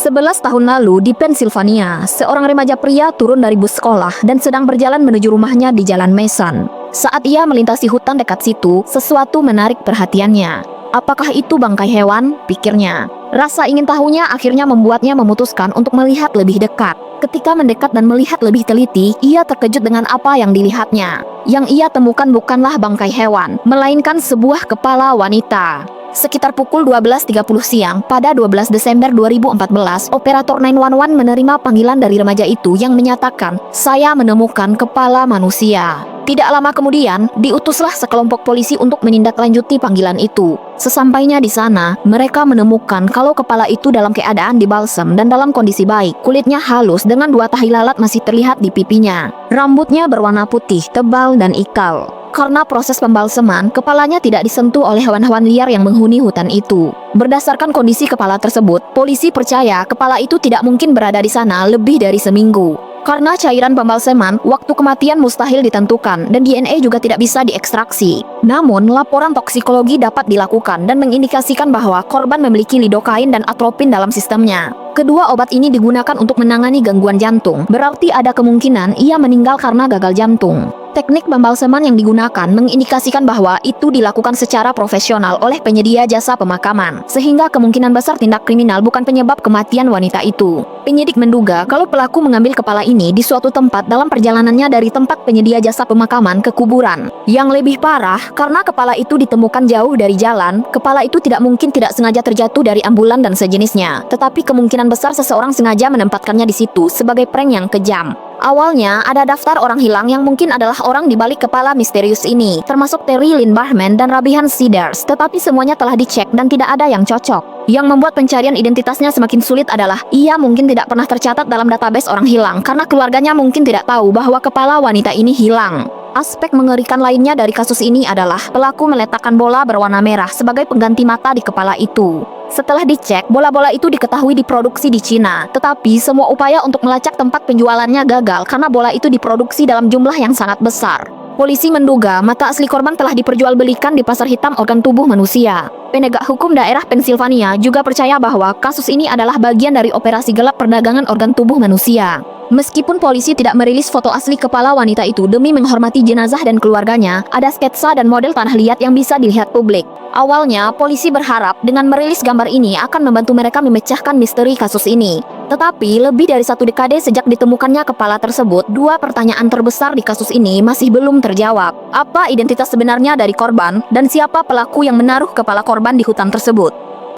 11 tahun lalu di Pennsylvania, seorang remaja pria turun dari bus sekolah dan sedang berjalan menuju rumahnya di Jalan Mason. Saat ia melintasi hutan dekat situ, sesuatu menarik perhatiannya. Apakah itu bangkai hewan? Pikirnya. Rasa ingin tahunya akhirnya membuatnya memutuskan untuk melihat lebih dekat. Ketika mendekat dan melihat lebih teliti, ia terkejut dengan apa yang dilihatnya. Yang ia temukan bukanlah bangkai hewan, melainkan sebuah kepala wanita. Sekitar pukul 12.30 siang pada 12 Desember 2014, operator 911 menerima panggilan dari remaja itu yang menyatakan, "Saya menemukan kepala manusia." Tidak lama kemudian, diutuslah sekelompok polisi untuk menindaklanjuti panggilan itu. Sesampainya di sana, mereka menemukan kalau kepala itu dalam keadaan dibalsem dan dalam kondisi baik. Kulitnya halus dengan 2 tahi lalat masih terlihat di pipinya. Rambutnya berwarna putih, tebal dan ikal. Karena proses pembalseman, kepalanya tidak disentuh oleh hewan-hewan liar yang menghuni hutan itu. Berdasarkan kondisi kepala tersebut, polisi percaya kepala itu tidak mungkin berada di sana lebih dari seminggu. Karena cairan pembalseman, waktu kematian mustahil ditentukan dan DNA juga tidak bisa diekstraksi. Namun, laporan toksikologi dapat dilakukan dan mengindikasikan bahwa korban memiliki lidokain dan atropin dalam sistemnya. Kedua obat ini digunakan untuk menangani gangguan jantung, berarti ada kemungkinan ia meninggal karena gagal jantung. Teknik pembalseman yang digunakan mengindikasikan bahwa itu dilakukan secara profesional oleh penyedia jasa pemakaman, sehingga kemungkinan besar tindak kriminal bukan penyebab kematian wanita itu. Penyidik menduga kalau pelaku mengambil kepala ini di suatu tempat dalam perjalanannya dari tempat penyedia jasa pemakaman ke kuburan. Yang lebih parah, karena kepala itu ditemukan jauh dari jalan, kepala itu tidak mungkin tidak sengaja terjatuh dari ambulan dan sejenisnya, tetapi kemungkinan besar seseorang sengaja menempatkannya di situ sebagai prank yang kejam. Awalnya, ada daftar orang hilang yang mungkin adalah orang di balik kepala misterius ini, termasuk Terry Lynn Barman dan Rabihan Cedars, tetapi semuanya telah dicek dan tidak ada yang cocok. Yang membuat pencarian identitasnya semakin sulit adalah, ia mungkin tidak pernah tercatat dalam database orang hilang, karena keluarganya mungkin tidak tahu bahwa kepala wanita ini hilang. Aspek mengerikan lainnya dari kasus ini adalah pelaku meletakkan bola berwarna merah sebagai pengganti mata di kepala itu. Setelah dicek, bola-bola itu diketahui diproduksi di Cina, tetapi semua upaya untuk melacak tempat penjualannya gagal karena bola itu diproduksi dalam jumlah yang sangat besar. Polisi menduga mata asli korban telah diperjualbelikan di pasar hitam organ tubuh manusia. Penegak hukum daerah Pennsylvania juga percaya bahwa kasus ini adalah bagian dari operasi gelap perdagangan organ tubuh manusia. Meskipun polisi tidak merilis foto asli kepala wanita itu demi menghormati jenazah dan keluarganya, ada sketsa dan model tanah liat yang bisa dilihat publik. Awalnya, polisi berharap dengan merilis gambar ini akan membantu mereka memecahkan misteri kasus ini. Tetapi, lebih dari 1 dekade sejak ditemukannya kepala tersebut, 2 pertanyaan terbesar di kasus ini masih belum terjawab. Apa identitas sebenarnya dari korban, dan siapa pelaku yang menaruh kepala korban di hutan tersebut?